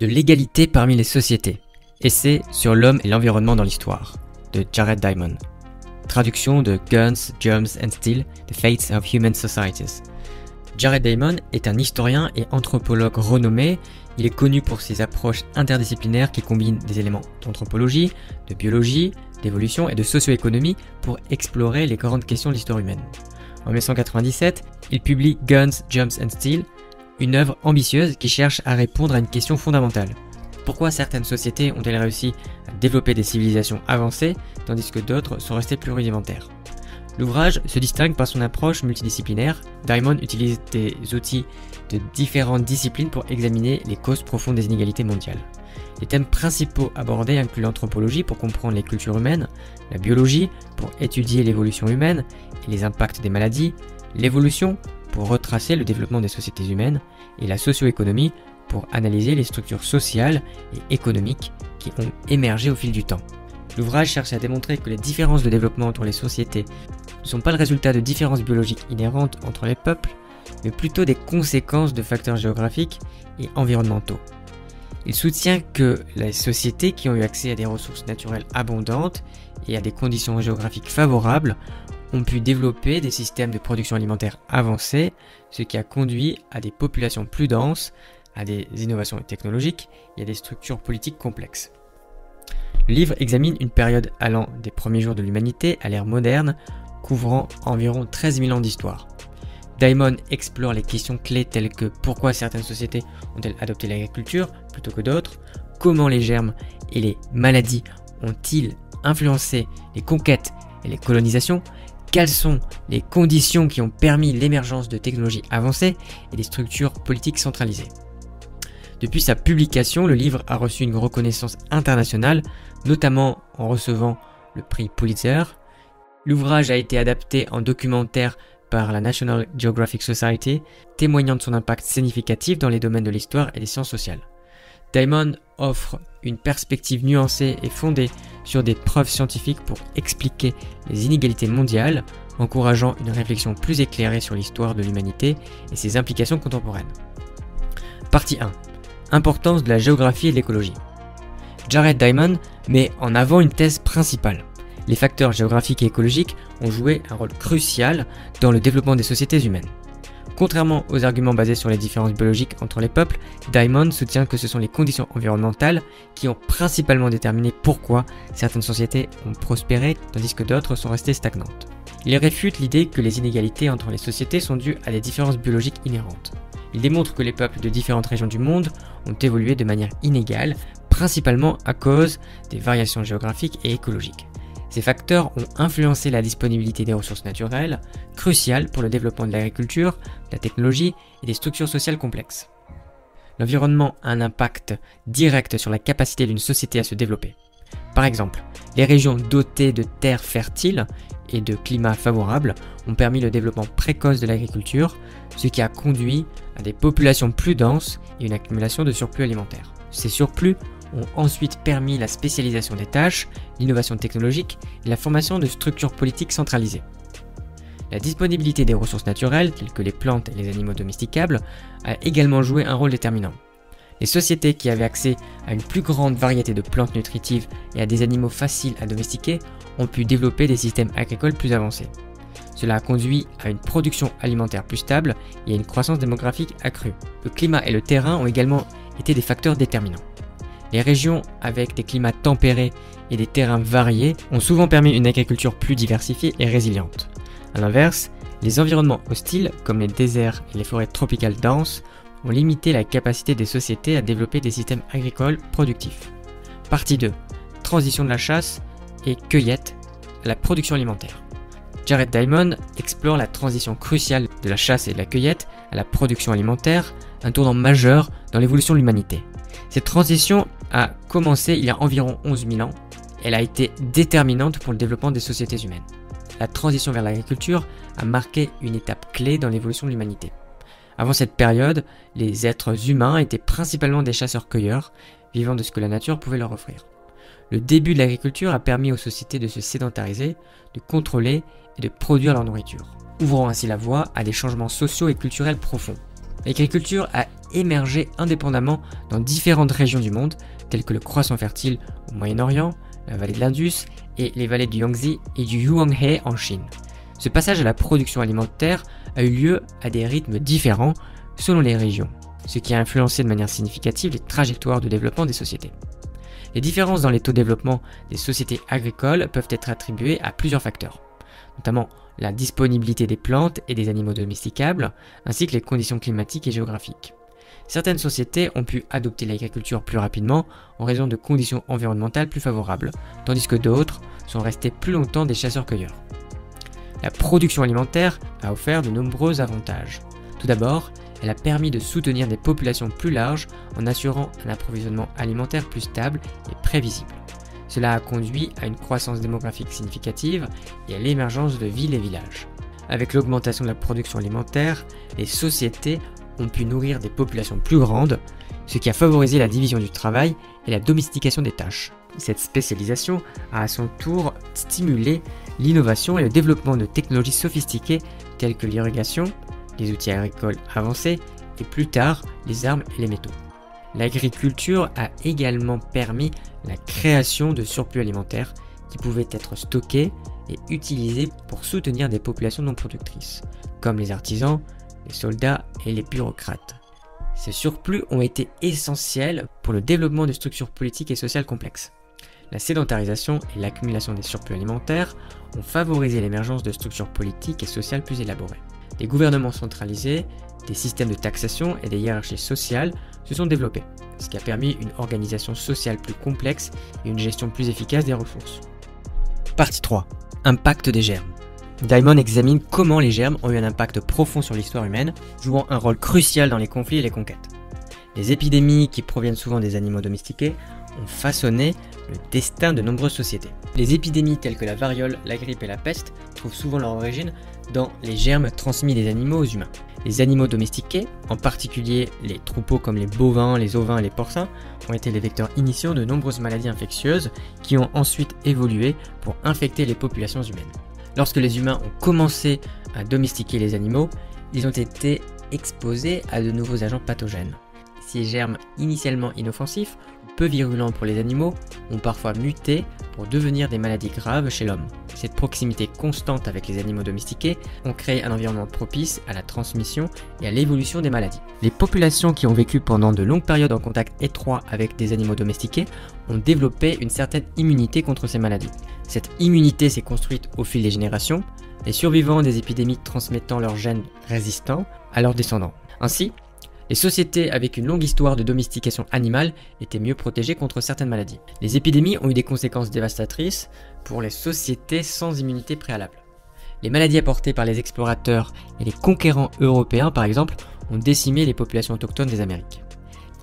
De l'égalité parmi les sociétés. Essai sur l'homme et l'environnement dans l'histoire, de Jared Diamond. Traduction de Guns, Germs and Steel, The Fates of Human Societies. Jared Diamond est un historien et anthropologue renommé. Il est connu pour ses approches interdisciplinaires qui combinent des éléments d'anthropologie, de biologie, d'évolution et de socio-économie pour explorer les grandes questions de l'histoire humaine. En 1997, il publie Guns, Germs and Steel, une œuvre ambitieuse qui cherche à répondre à une question fondamentale. Pourquoi certaines sociétés ont-elles réussi à développer des civilisations avancées, tandis que d'autres sont restées plus rudimentaires? L'ouvrage se distingue par son approche multidisciplinaire. Diamond utilise des outils de différentes disciplines pour examiner les causes profondes des inégalités mondiales. Les thèmes principaux abordés incluent l'anthropologie pour comprendre les cultures humaines, la biologie pour étudier l'évolution humaine et les impacts des maladies, l'évolution pour retracer le développement des sociétés humaines et la socio-économie pour analyser les structures sociales et économiques qui ont émergé au fil du temps. L'ouvrage cherche à démontrer que les différences de développement entre les sociétés ne sont pas le résultat de différences biologiques inhérentes entre les peuples, mais plutôt des conséquences de facteurs géographiques et environnementaux. Il soutient que les sociétés qui ont eu accès à des ressources naturelles abondantes et à des conditions géographiques favorables ont pu développer des systèmes de production alimentaire avancés, ce qui a conduit à des populations plus denses, à des innovations technologiques et à des structures politiques complexes. Le livre examine une période allant des premiers jours de l'humanité à l'ère moderne, couvrant environ 13 000 ans d'histoire. Diamond explore les questions clés telles que pourquoi certaines sociétés ont-elles adopté l'agriculture plutôt que d'autres, comment les germes et les maladies ont-ils influencé les conquêtes et les colonisations, quelles sont les conditions qui ont permis l'émergence de technologies avancées et des structures politiques centralisées. Depuis sa publication, le livre a reçu une reconnaissance internationale, notamment en recevant le prix Pulitzer. L'ouvrage a été adapté en documentaire par la National Geographic Society, témoignant de son impact significatif dans les domaines de l'histoire et des sciences sociales. Diamond offre une perspective nuancée et fondée sur des preuves scientifiques pour expliquer les inégalités mondiales, encourageant une réflexion plus éclairée sur l'histoire de l'humanité et ses implications contemporaines. Partie 1. Importance de la géographie et de l'écologie. Jared Diamond met en avant une thèse principale. Les facteurs géographiques et écologiques ont joué un rôle crucial dans le développement des sociétés humaines. Contrairement aux arguments basés sur les différences biologiques entre les peuples, Diamond soutient que ce sont les conditions environnementales qui ont principalement déterminé pourquoi certaines sociétés ont prospéré tandis que d'autres sont restées stagnantes. Il réfute l'idée que les inégalités entre les sociétés sont dues à des différences biologiques inhérentes. Il démontre que les peuples de différentes régions du monde ont évolué de manière inégale, principalement à cause des variations géographiques et écologiques. Ces facteurs ont influencé la disponibilité des ressources naturelles, cruciales pour le développement de l'agriculture, de la technologie et des structures sociales complexes. L'environnement a un impact direct sur la capacité d'une société à se développer. Par exemple, les régions dotées de terres fertiles et de climats favorables ont permis le développement précoce de l'agriculture, ce qui a conduit à des populations plus denses et une accumulation de surplus alimentaires. Ces surplus ont ensuite permis la spécialisation des tâches, l'innovation technologique et la formation de structures politiques centralisées. La disponibilité des ressources naturelles, telles que les plantes et les animaux domesticables, a également joué un rôle déterminant. Les sociétés qui avaient accès à une plus grande variété de plantes nutritives et à des animaux faciles à domestiquer ont pu développer des systèmes agricoles plus avancés. Cela a conduit à une production alimentaire plus stable et à une croissance démographique accrue. Le climat et le terrain ont également été des facteurs déterminants. Les régions avec des climats tempérés et des terrains variés ont souvent permis une agriculture plus diversifiée et résiliente. A l'inverse, les environnements hostiles, comme les déserts et les forêts tropicales denses, ont limité la capacité des sociétés à développer des systèmes agricoles productifs. Partie 2. Transition de la chasse et cueillette à la production alimentaire. Jared Diamond explore la transition cruciale de la chasse et de la cueillette à la production alimentaire, un tournant majeur dans l'évolution de l'humanité. Cette transition a commencé il y a environ 11 000 ans. Elle a été déterminante pour le développement des sociétés humaines. La transition vers l'agriculture a marqué une étape clé dans l'évolution de l'humanité. Avant cette période, les êtres humains étaient principalement des chasseurs-cueilleurs, vivant de ce que la nature pouvait leur offrir. Le début de l'agriculture a permis aux sociétés de se sédentariser, de contrôler et de produire leur nourriture, ouvrant ainsi la voie à des changements sociaux et culturels profonds. L'agriculture a émergé indépendamment dans différentes régions du monde, telles que le croissant fertile au Moyen-Orient, la vallée de l'Indus et les vallées du Yangtze et du Huanghe en Chine. Ce passage à la production alimentaire a eu lieu à des rythmes différents selon les régions, ce qui a influencé de manière significative les trajectoires de développement des sociétés. Les différences dans les taux de développement des sociétés agricoles peuvent être attribuées à plusieurs facteurs, notamment la disponibilité des plantes et des animaux domesticables, ainsi que les conditions climatiques et géographiques. Certaines sociétés ont pu adopter l'agriculture plus rapidement en raison de conditions environnementales plus favorables, tandis que d'autres sont restés plus longtemps des chasseurs-cueilleurs. La production alimentaire a offert de nombreux avantages. Tout d'abord, elle a permis de soutenir des populations plus larges en assurant un approvisionnement alimentaire plus stable et prévisible. Cela a conduit à une croissance démographique significative et à l'émergence de villes et villages. Avec l'augmentation de la production alimentaire, les sociétés ont pu nourrir des populations plus grandes, ce qui a favorisé la division du travail et la domestication des tâches. Cette spécialisation a à son tour stimulé l'innovation et le développement de technologies sophistiquées telles que l'irrigation, les outils agricoles avancés et plus tard les armes et les métaux. L'agriculture a également permis la création de surplus alimentaires qui pouvaient être stockés et utilisés pour soutenir des populations non productrices, comme les artisans, les soldats et les bureaucrates. Ces surplus ont été essentiels pour le développement de structures politiques et sociales complexes. La sédentarisation et l'accumulation des surplus alimentaires ont favorisé l'émergence de structures politiques et sociales plus élaborées. Les gouvernements centralisés, des systèmes de taxation et des hiérarchies sociales se sont développés, ce qui a permis une organisation sociale plus complexe et une gestion plus efficace des ressources. Partie 3. Impact des germes. Diamond examine comment les germes ont eu un impact profond sur l'histoire humaine, jouant un rôle crucial dans les conflits et les conquêtes. Les épidémies, qui proviennent souvent des animaux domestiqués, ont façonné le destin de nombreuses sociétés. Les épidémies telles que la variole, la grippe et la peste trouvent souvent leur origine dans les germes transmis des animaux aux humains. Les animaux domestiqués, en particulier les troupeaux comme les bovins, les ovins et les porcins, ont été les vecteurs initiaux de nombreuses maladies infectieuses qui ont ensuite évolué pour infecter les populations humaines. Lorsque les humains ont commencé à domestiquer les animaux, ils ont été exposés à de nouveaux agents pathogènes. Ces germes initialement inoffensifs, peu virulents pour les animaux, ont parfois muté pour devenir des maladies graves chez l'homme. Cette proximité constante avec les animaux domestiqués ont créé un environnement propice à la transmission et à l'évolution des maladies. Les populations qui ont vécu pendant de longues périodes en contact étroit avec des animaux domestiqués ont développé une certaine immunité contre ces maladies. Cette immunité s'est construite au fil des générations, les survivants des épidémies transmettant leurs gènes résistants à leurs descendants. Ainsi, les sociétés avec une longue histoire de domestication animale étaient mieux protégées contre certaines maladies. Les épidémies ont eu des conséquences dévastatrices pour les sociétés sans immunité préalable. Les maladies apportées par les explorateurs et les conquérants européens, par exemple, ont décimé les populations autochtones des Amériques.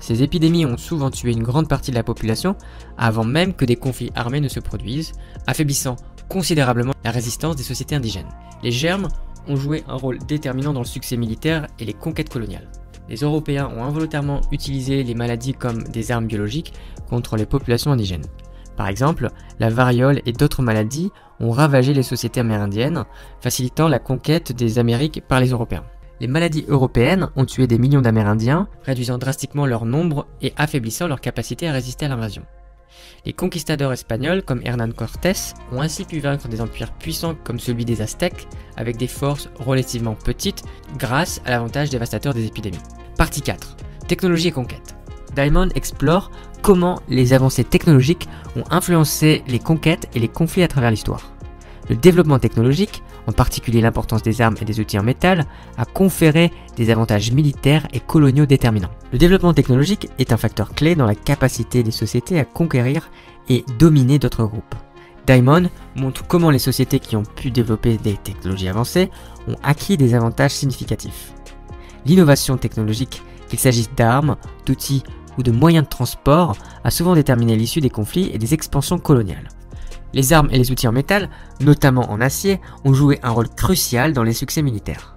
Ces épidémies ont souvent tué une grande partie de la population avant même que des conflits armés ne se produisent, affaiblissant considérablement la résistance des sociétés indigènes. Les germes ont joué un rôle déterminant dans le succès militaire et les conquêtes coloniales. Les Européens ont involontairement utilisé les maladies comme des armes biologiques contre les populations indigènes. Par exemple, la variole et d'autres maladies ont ravagé les sociétés amérindiennes, facilitant la conquête des Amériques par les Européens. Les maladies européennes ont tué des millions d'Amérindiens, réduisant drastiquement leur nombre et affaiblissant leur capacité à résister à l'invasion. Les conquistadors espagnols comme Hernán Cortés ont ainsi pu vaincre des empires puissants comme celui des Aztèques avec des forces relativement petites grâce à l'avantage dévastateur des épidémies. Partie 4. Technologie et conquête. Diamond explore comment les avancées technologiques ont influencé les conquêtes et les conflits à travers l'histoire. Le développement technologique, en particulier l'importance des armes et des outils en métal, a conféré des avantages militaires et coloniaux déterminants. Le développement technologique est un facteur clé dans la capacité des sociétés à conquérir et dominer d'autres groupes. Diamond montre comment les sociétés qui ont pu développer des technologies avancées ont acquis des avantages significatifs. L'innovation technologique, qu'il s'agisse d'armes, d'outils ou de moyens de transport, a souvent déterminé l'issue des conflits et des expansions coloniales. Les armes et les outils en métal, notamment en acier, ont joué un rôle crucial dans les succès militaires.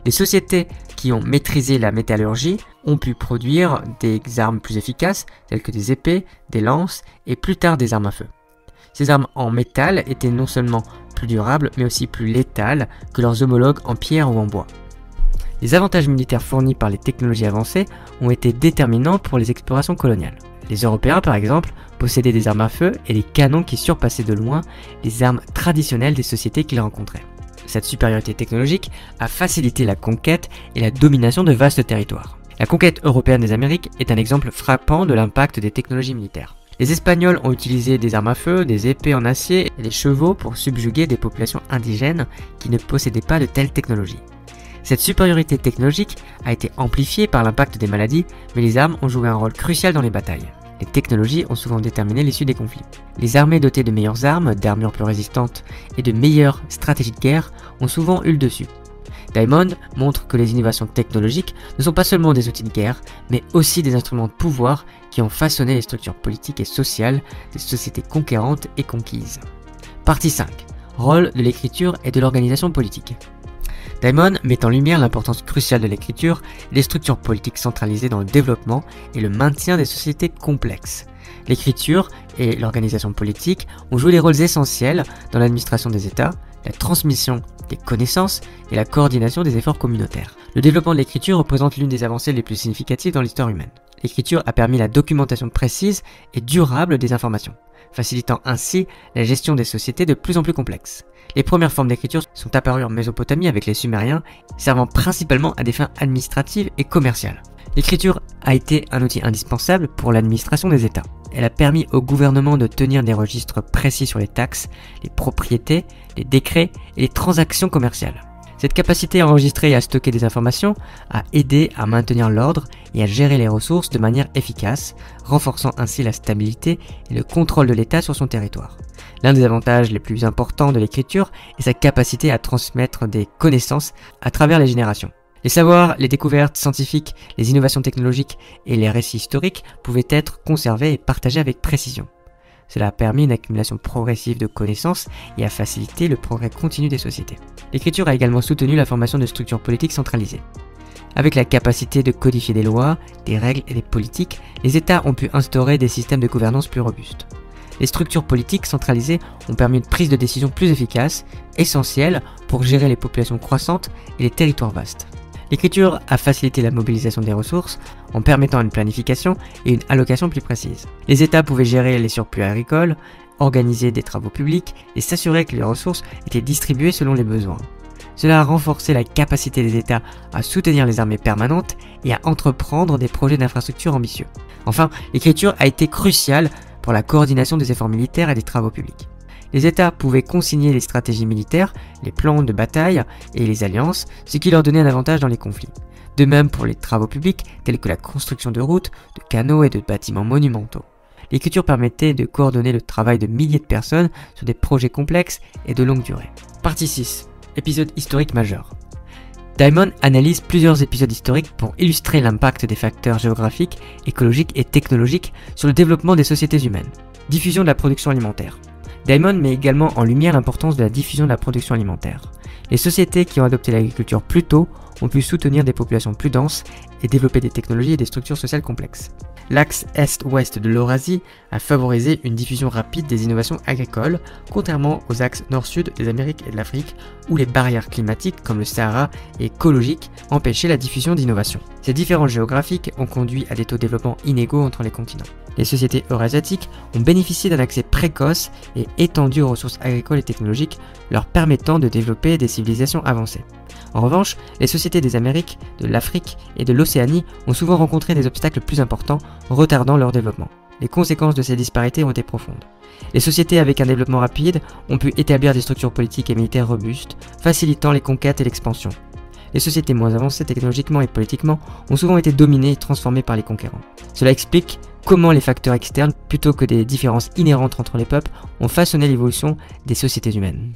Les sociétés qui ont maîtrisé la métallurgie ont pu produire des armes plus efficaces, telles que des épées, des lances et plus tard des armes à feu. Ces armes en métal étaient non seulement plus durables, mais aussi plus létales que leurs homologues en pierre ou en bois. Les avantages militaires fournis par les technologies avancées ont été déterminants pour les explorations coloniales. Les Européens, par exemple, possédaient des armes à feu et des canons qui surpassaient de loin les armes traditionnelles des sociétés qu'ils rencontraient. Cette supériorité technologique a facilité la conquête et la domination de vastes territoires. La conquête européenne des Amériques est un exemple frappant de l'impact des technologies militaires. Les Espagnols ont utilisé des armes à feu, des épées en acier et des chevaux pour subjuguer des populations indigènes qui ne possédaient pas de telles technologies. Cette supériorité technologique a été amplifiée par l'impact des maladies, mais les armes ont joué un rôle crucial dans les batailles. Les technologies ont souvent déterminé l'issue des conflits. Les armées dotées de meilleures armes, d'armures plus résistantes et de meilleures stratégies de guerre ont souvent eu le dessus. Diamond montre que les innovations technologiques ne sont pas seulement des outils de guerre, mais aussi des instruments de pouvoir qui ont façonné les structures politiques et sociales des sociétés conquérantes et conquises. Partie 5. Rôle de l'écriture et de l'organisation politique. Diamond met en lumière l'importance cruciale de l'écriture et des structures politiques centralisées dans le développement et le maintien des sociétés complexes. L'écriture et l'organisation politique ont joué des rôles essentiels dans l'administration des États, la transmission des connaissances et la coordination des efforts communautaires. Le développement de l'écriture représente l'une des avancées les plus significatives dans l'histoire humaine. L'écriture a permis la documentation précise et durable des informations, facilitant ainsi la gestion des sociétés de plus en plus complexes. Les premières formes d'écriture sont apparues en Mésopotamie avec les Sumériens, servant principalement à des fins administratives et commerciales. L'écriture a été un outil indispensable pour l'administration des États. Elle a permis au gouvernement de tenir des registres précis sur les taxes, les propriétés, les décrets et les transactions commerciales. Cette capacité à enregistrer et à stocker des informations a aidé à maintenir l'ordre et à gérer les ressources de manière efficace, renforçant ainsi la stabilité et le contrôle de l'État sur son territoire. L'un des avantages les plus importants de l'écriture est sa capacité à transmettre des connaissances à travers les générations. Les savoirs, les découvertes scientifiques, les innovations technologiques et les récits historiques pouvaient être conservés et partagés avec précision. Cela a permis une accumulation progressive de connaissances et a facilité le progrès continu des sociétés. L'écriture a également soutenu la formation de structures politiques centralisées. Avec la capacité de codifier des lois, des règles et des politiques, les États ont pu instaurer des systèmes de gouvernance plus robustes. Les structures politiques centralisées ont permis une prise de décision plus efficace, essentielle pour gérer les populations croissantes et les territoires vastes. L'écriture a facilité la mobilisation des ressources en permettant une planification et une allocation plus précise. Les États pouvaient gérer les surplus agricoles, organiser des travaux publics et s'assurer que les ressources étaient distribuées selon les besoins. Cela a renforcé la capacité des États à soutenir les armées permanentes et à entreprendre des projets d'infrastructure ambitieux. Enfin, l'écriture a été cruciale pour la coordination des efforts militaires et des travaux publics. Les États pouvaient consigner les stratégies militaires, les plans de bataille et les alliances, ce qui leur donnait un avantage dans les conflits. De même pour les travaux publics tels que la construction de routes, de canaux et de bâtiments monumentaux. L'écriture permettait de coordonner le travail de milliers de personnes sur des projets complexes et de longue durée. Partie 6. Épisode historique majeur. Diamond analyse plusieurs épisodes historiques pour illustrer l'impact des facteurs géographiques, écologiques et technologiques sur le développement des sociétés humaines. Diffusion de la production alimentaire. Diamond met également en lumière l'importance de la diffusion de la production alimentaire. Les sociétés qui ont adopté l'agriculture plus tôt ont pu soutenir des populations plus denses et développer des technologies et des structures sociales complexes. L'axe Est-Ouest de l'Eurasie a favorisé une diffusion rapide des innovations agricoles, contrairement aux axes Nord-Sud des Amériques et de l'Afrique, où les barrières climatiques comme le Sahara et écologiques empêchaient la diffusion d'innovations. Ces différences géographiques ont conduit à des taux de développement inégaux entre les continents. Les sociétés eurasiatiques ont bénéficié d'un accès précoce et étendu aux ressources agricoles et technologiques, leur permettant de développer des civilisations avancées. En revanche, les sociétés des Amériques, de l'Afrique et de l'Océanie ont souvent rencontré des obstacles plus importants, retardant leur développement. Les conséquences de ces disparités ont été profondes. Les sociétés avec un développement rapide ont pu établir des structures politiques et militaires robustes, facilitant les conquêtes et l'expansion. Les sociétés moins avancées technologiquement et politiquement ont souvent été dominées et transformées par les conquérants. Cela explique comment les facteurs externes, plutôt que des différences inhérentes entre les peuples, ont façonné l'évolution des sociétés humaines.